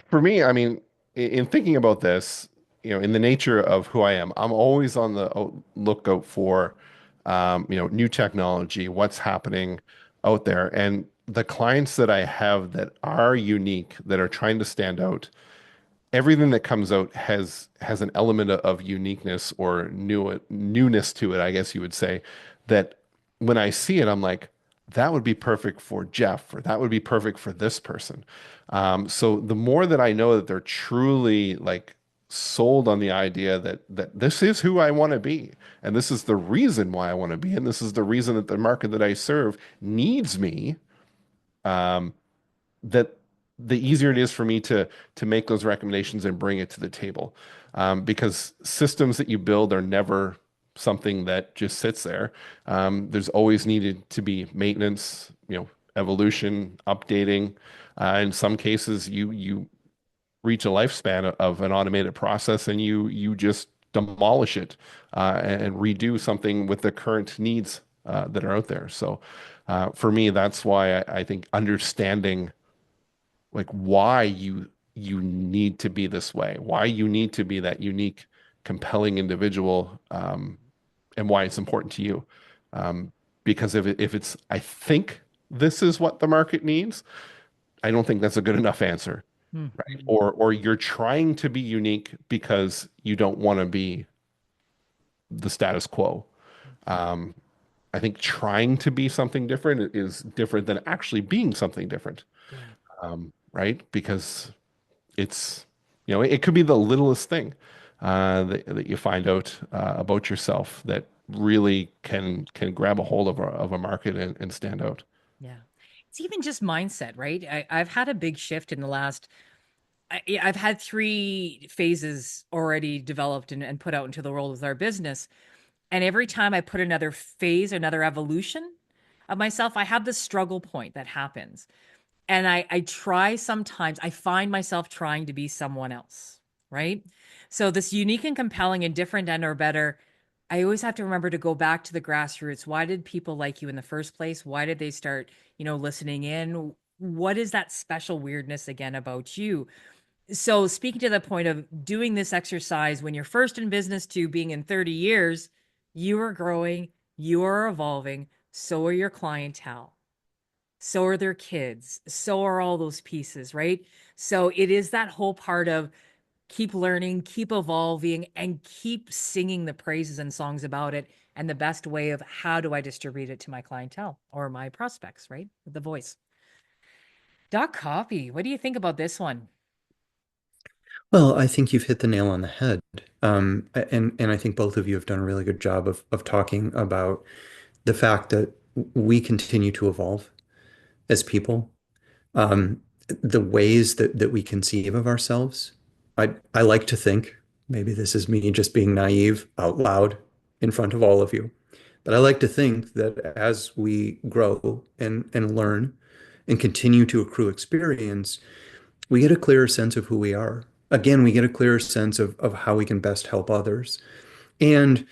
for me, I mean, in thinking about this, in the nature of who I am, I'm always on the lookout for, new technology, what's happening out there. And the clients that I have that are unique, that are trying to stand out, everything that comes out has an element of uniqueness or newness to it, I guess you would say, that when I see it, I'm like, that would be perfect for Jeff, or that would be perfect for this person. So the more that I know that they're truly like sold on the idea that this is who I want to be, and this is the reason why I want to be, and this is the reason that the market that I serve needs me, um, that the easier it is for me to make those recommendations and bring it to the table. Because systems that you build are never something that just sits there. There's always needed to be maintenance, evolution, updating. In some cases, you reach a lifespan of an automated process and you just demolish it and redo something with the current needs that are out there. So for me, that's why I think understanding like why you need to be this way, why you need to be that unique, compelling individual, and why it's important to you. Because if it's, I think this is what the market needs, I don't think that's a good enough answer, right? Mhm. Or you're trying to be unique because you don't want to be the status quo. Um, I think trying to be something different is different than actually being something different, Yeah. right? Because it's it could be the littlest thing that you find out about yourself that really can grab a hold of a market and stand out. Yeah. It's even just mindset, right? I've had a big shift in the last, I've had 3 phases already developed and put out into the world with our business. And every time I put another phase, another evolution of myself, I have this struggle point that happens. And I try sometimes, I find myself trying to be someone else, right? So this unique and compelling and different and or better, I always have to remember to go back to the grassroots. Why did people like you in the first place? Why did they start, listening in? What is that special weirdness again about you? So speaking to the point of doing this exercise when you're first in business to being in 30 years, you are growing, you are evolving, so are your clientele. So are their kids. So are all those pieces, right? So it is that whole part of keep learning, keep evolving, and keep singing the praises and songs about it. And the best way of how do I distribute it to my clientele or my prospects, right? With the voice. Doc Copy, what do you think about this one? Well, I think you've hit the nail on the head. And I think both of you have done a really good job of talking about the fact that we continue to evolve as people. Um, the ways that we conceive of ourselves. I like to think, maybe this is me just being naive out loud in front of all of you, but I like to think that as we grow and learn and continue to accrue experience, we get a clearer sense of who we are. Again, we get a clearer sense of how we can best help others. And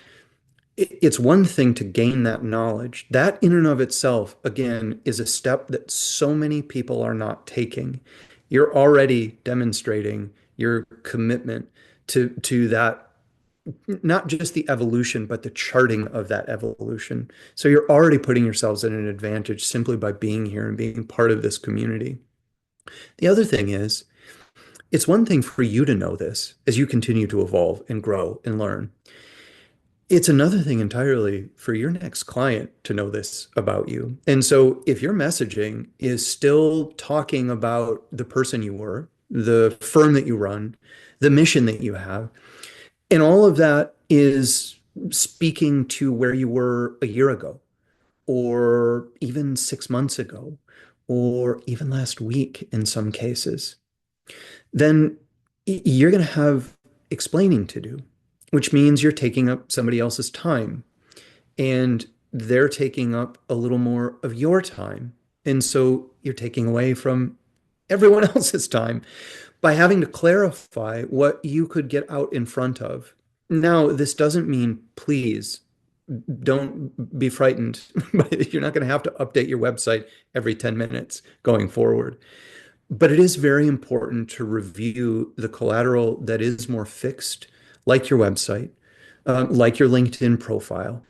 it's one thing to gain that knowledge. That in and of itself, again, is a step that so many people are not taking. You're already demonstrating your commitment to that, not just the evolution, but the charting of that evolution. So you're already putting yourselves at an advantage simply by being here and being part of this community. The other thing is, it's one thing for you to know this as you continue to evolve and grow and learn. It's another thing entirely for your next client to know this about you. And so if your messaging is still talking about the person you were, the firm that you run, the mission that you have, and all of that is speaking to where you were a year ago, or even 6 months ago, or even last week in some cases, then you're going to have explaining to do, which means you're taking up somebody else's time and they're taking up a little more of your time. And so you're taking away from everyone else's time by having to clarify what you could get out in front of. Now, this doesn't mean, please don't be frightened. You're not going to have to update your website every 10 minutes going forward. But it is very important to review the collateral that is more fixed, like your website, like your LinkedIn profile,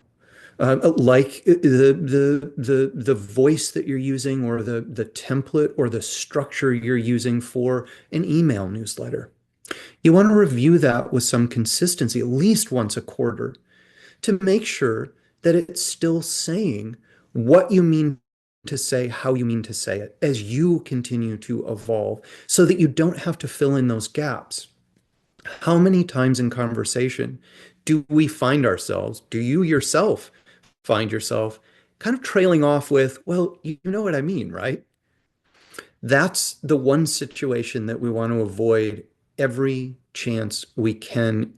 like the voice that you're using, or the template or the structure you're using for an email newsletter. You want to review that with some consistency, at least once a quarter, to make sure that it's still saying what you mean to say, how you mean to say it, as you continue to evolve, so that you don't have to fill in those gaps. How many times in conversation do we find ourselves, do you yourself find yourself kind of trailing off with, well, you know what I mean, right? That's the one situation that we want to avoid every chance we can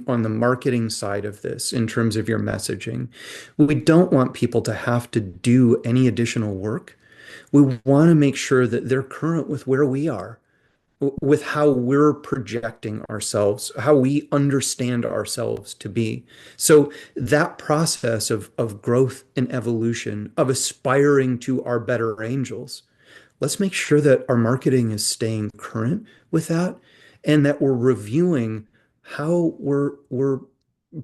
on the marketing side of this in terms of your messaging. We don't want people to have to do any additional work. We want to make sure that they're current with where we are, with how we're projecting ourselves, how we understand ourselves to be. So that process of growth and evolution, of aspiring to our better angels, let's make sure that our marketing is staying current with that, and that we're reviewing how we're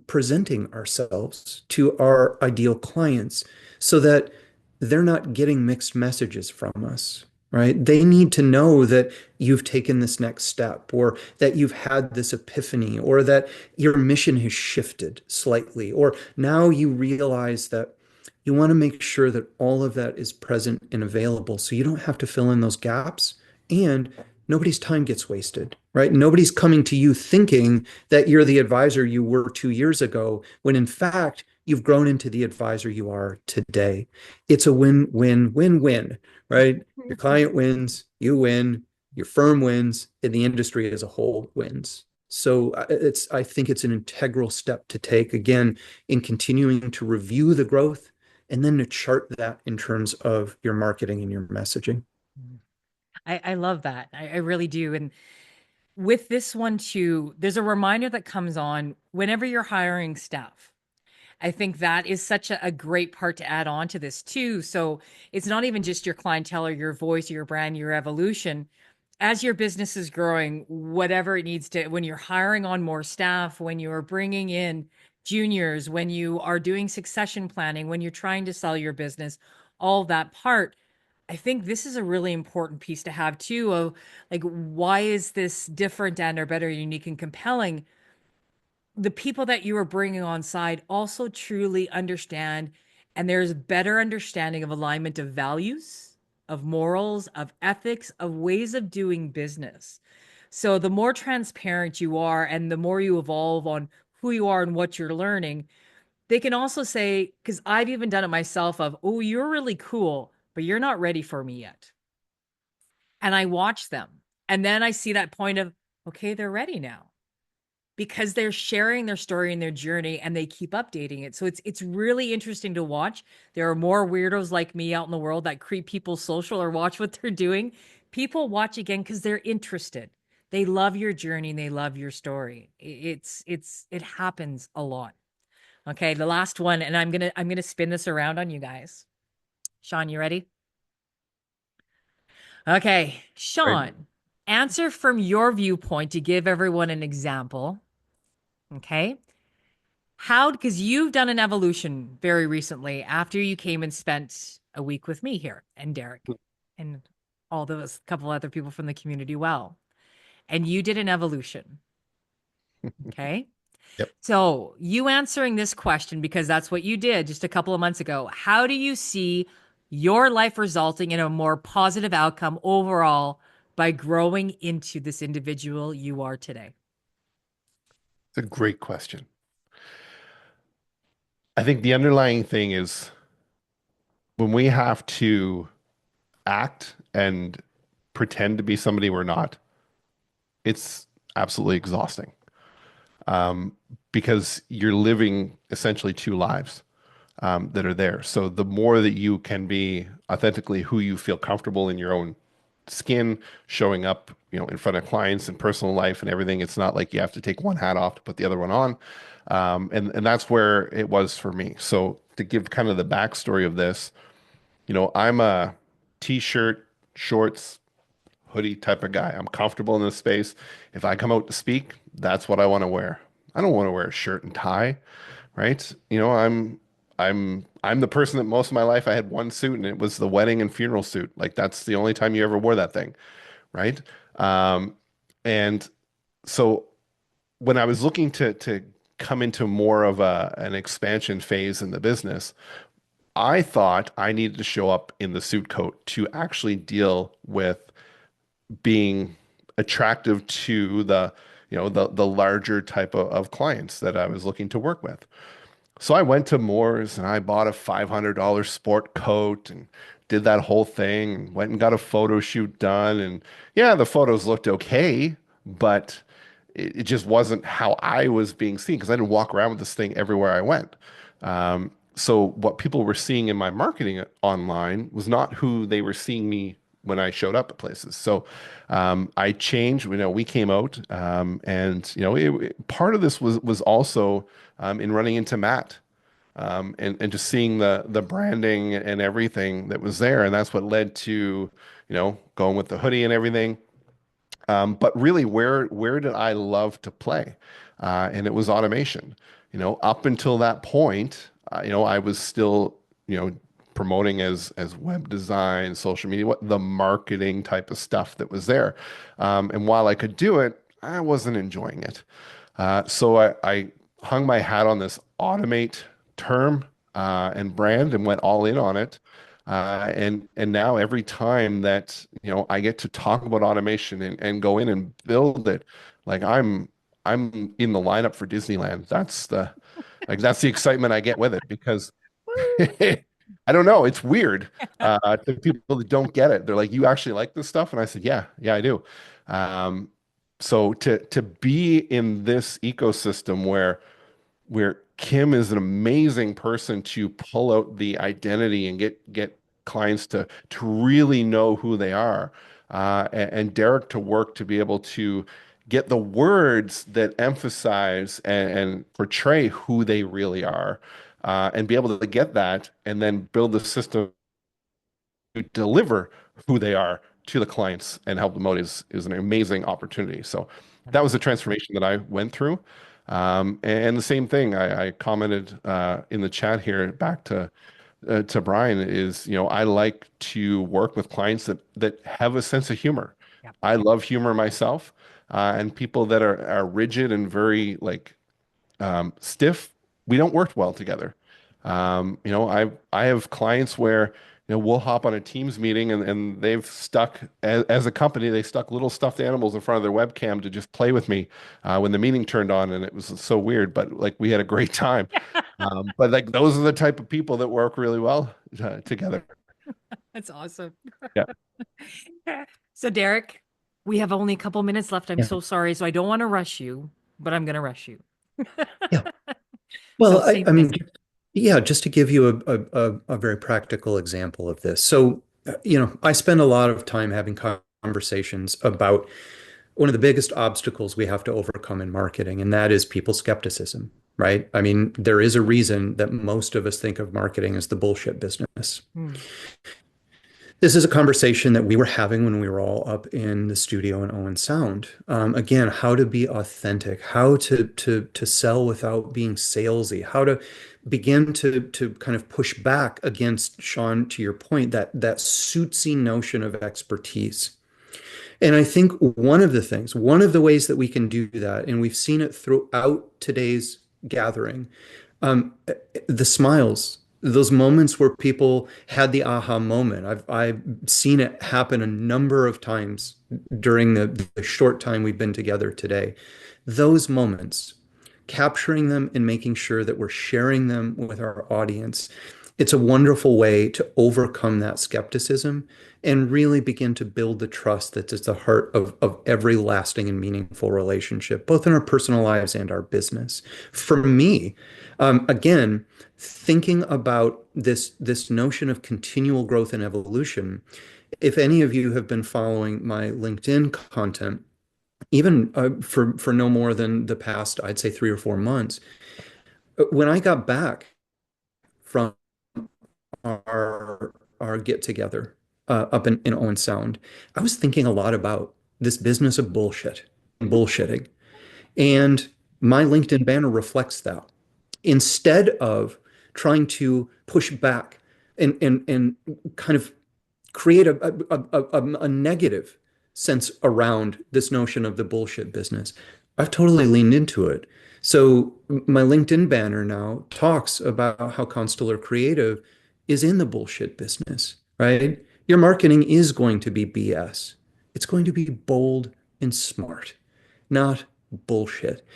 presenting ourselves to our ideal clients, so that they're not getting mixed messages from us, right? They need to know that you've taken this next step, or that you've had this epiphany, or that your mission has shifted slightly, or now you realize that you want to make sure that all of that is present and available, so you don't have to fill in those gaps, and nobody's time gets wasted, right? Nobody's coming to you thinking that you're the advisor you were 2 years ago, when in fact, you've grown into the advisor you are today. It's a win, win, win, win, right? Your client wins, you win, your firm wins, and the industry as a whole wins. So I think it's an integral step to take, again, in continuing to review the growth, and then to chart that in terms of your marketing and your messaging. I love that. I really do. And with this one too, there's a reminder that comes on whenever you're hiring staff. I think that is such a great part to add on to this too. So it's not even just your clientele or your voice, your brand, your evolution. As your business is growing, whatever it needs to, when you're hiring on more staff, when you're bringing in juniors, when you are doing succession planning, when you're trying to sell your business, all that part, I think this is a really important piece to have too of like, why is this different and or better, unique and compelling? The people that you are bringing on side also truly understand, and there's better understanding of alignment of values, of morals, of ethics, of ways of doing business. So the more transparent you are and the more you evolve on who you are and what you're learning, they can also say, because I've even done it myself, of, oh, you're really cool, but you're not ready for me yet. And I watch them. And then I see that point of, okay, they're ready now because they're sharing their story and their journey and they keep updating it. So it's really interesting to watch. There are more weirdos like me out in the world that creep people's social or watch what they're doing. People watch again because they're interested. They love your journey and they love your story. It happens a lot. Okay, the last one, and I'm gonna spin this around on you guys. Sean, you ready? Okay, Right. Sean, answer from your viewpoint to give everyone an example. Okay. How, because you've done an evolution very recently after you came and spent a week with me here and Derek and all those couple other people from the community. Well, and you did an evolution. Okay. Yep. So you answering this question, because that's what you did just a couple of months ago. How do you see your life resulting in a more positive outcome overall by growing into this individual you are today? It's a great question. I think the underlying thing is when we have to act and pretend to be somebody we're not, it's absolutely exhausting. Um, because you're living essentially two lives that are there. So the more that you can be authentically who you feel comfortable in your own skin, showing up, in front of clients and personal life and everything, it's not like you have to take one hat off to put the other one on. And that's where it was for me. So to give kind of the backstory of this, I'm a t-shirt, shorts, hoodie type of guy. I'm comfortable in this space. If I come out to speak, that's what I want to wear. I don't want to wear a shirt and tie, right? I'm the person that most of my life I had one suit and it was the wedding and funeral suit. Like that's the only time you ever wore that thing, right? Um, and so when I was looking to come into more of an expansion phase in the business, I thought I needed to show up in the suit coat to actually deal with being attractive to the larger type of clients that I was looking to work with. So I went to Moore's and I bought a $500 sport coat and did that whole thing and went and got a photo shoot done. And yeah, the photos looked okay, but it just wasn't how I was being seen because I didn't walk around with this thing everywhere I went. So what people were seeing in my marketing online was not who they were seeing me when I showed up at places. So I changed. We came out, and part of this was also in running into Matt, and just seeing the branding and everything that was there, and that's what led to going with the hoodie and everything. But really, where did I love to play? And it was automation. Up until that point, I was still, promoting as web design, social media, what the marketing type of stuff that was there. And while I could do it, I wasn't enjoying it. So I hung my hat on this automate term and brand and went all in on it. And now every time that I get to talk about automation and go in and build it, like I'm in the lineup for Disneyland. That's the excitement I get with it because I don't know, it's weird to people that don't get it. They're like, "You actually like this stuff?" And I said, "Yeah, yeah, I do." Um, so to be in this ecosystem where Kim is an amazing person to pull out the identity and get clients to really know who they are, and Derek to work to be able to get the words that emphasize and portray who they really are, and be able to get that and then build the system to deliver who they are to the clients and help them out is an amazing opportunity. So that was the transformation that I went through. And the same thing, I commented in the chat here back to to Brian is, I like to work with clients that have a sense of humor. Yep. I love humor myself, and people that are rigid and very like stiff, we don't work well together. I have clients where we'll hop on a Teams meeting and they've stuck as a company, they stuck little stuffed animals in front of their webcam to just play with me when the meeting turned on, and it was so weird, but like we had a great time. But like those are the type of people that work really well together. That's awesome. Yeah. So, Derek, we have only a couple minutes left. I'm Yeah. so sorry. So I don't want to rush you, but I'm going to rush you. Yeah. So Well, same I mean, thing. yeah, just to give you a very practical example of this. So, I spend a lot of time having conversations about one of the biggest obstacles we have to overcome in marketing, and that is people skepticism, right? I mean, there is a reason that most of us think of marketing as the bullshit business. Hmm. This is a conversation that we were having when we were all up in the studio in Owen Sound. Again, how to be authentic, how to sell without being salesy, how to begin to kind of push back against, Sean, to your point, that suitsy notion of expertise. And I think one of the ways that we can do that, and we've seen it throughout today's gathering, um, the smiles, those moments where people had the aha moment. I've seen it happen a number of times during the short time we've been together today. Those moments, capturing them and making sure that we're sharing them with our audience, it's a wonderful way to overcome that skepticism and really begin to build the trust that's at the heart of every lasting and meaningful relationship, both in our personal lives and our business. For me, again, thinking about this notion of continual growth and evolution, if any of you have been following my LinkedIn content, even for no more than the past, I'd say 3 or 4 months, when I got back from our get together up in Owen Sound, I was thinking a lot about this business of bullshit and bullshitting. And my LinkedIn banner reflects that. Instead of trying to push back and kind of create a negative sense around this notion of the bullshit business, I've totally leaned into it. So my LinkedIn banner now talks about how Constellar Creative is in the bullshit business, right? Your marketing is going to be BS. It's going to be bold and smart, not bullshit.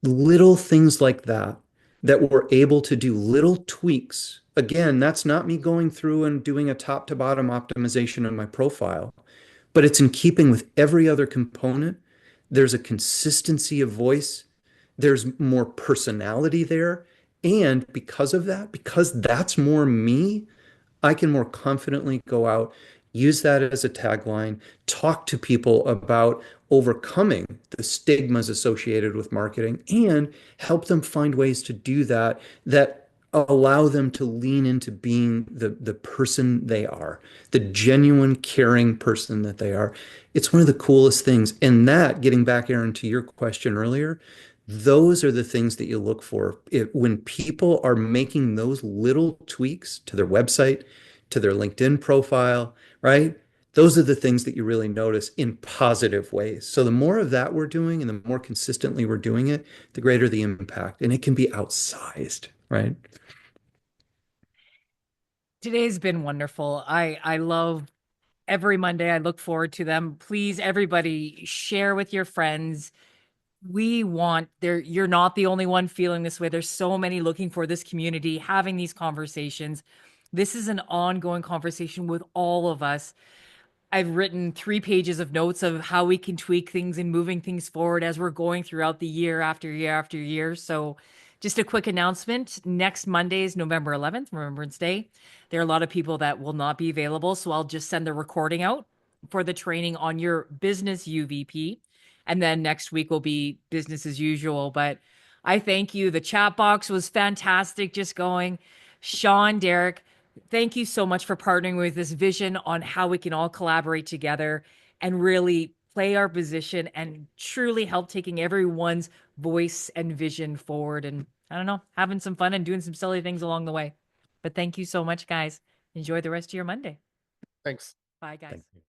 Little things like that we're able to do, little tweaks. Again, that's not me going through and doing a top to bottom optimization of my profile, but it's in keeping with every other component. There's a consistency of voice, there's more personality there. And because of that, because that's more me, I can more confidently go out, use that as a tagline, talk to people about overcoming the stigmas associated with marketing, and help them find ways to do that that allow them to lean into being the person they are, the genuine, caring person that they are. It's one of the coolest things. And that, getting back, Aaron, to your question earlier, those are the things that you look for. When people are making those little tweaks to their website, to their LinkedIn profile, right? Those are the things that you really notice in positive ways. So the more of that we're doing and the more consistently we're doing it, the greater the impact. And it can be outsized, right? Today's been wonderful. I love every Monday. I look forward to them. Please, everybody, share with your friends. We want there, you're not the only one feeling this way. There's so many looking for this community, having these conversations. This is an ongoing conversation with all of us. I've written 3 pages of notes of how we can tweak things and moving things forward as we're going throughout the year after year after year. So, just a quick announcement. Next Monday is November 11th, Remembrance Day. There are a lot of people that will not be available. So, I'll just send the recording out for the training on your business UVP. And then next week will be business as usual. But I thank you. The chat box was fantastic, just going. Sean, Derek, thank you so much for partnering with this vision on how we can all collaborate together and really play our position and truly help taking everyone's voice and vision forward. And I don't know, having some fun and doing some silly things along the way. But thank you so much, guys. Enjoy the rest of your Monday. Thanks. Bye, guys. Thank you.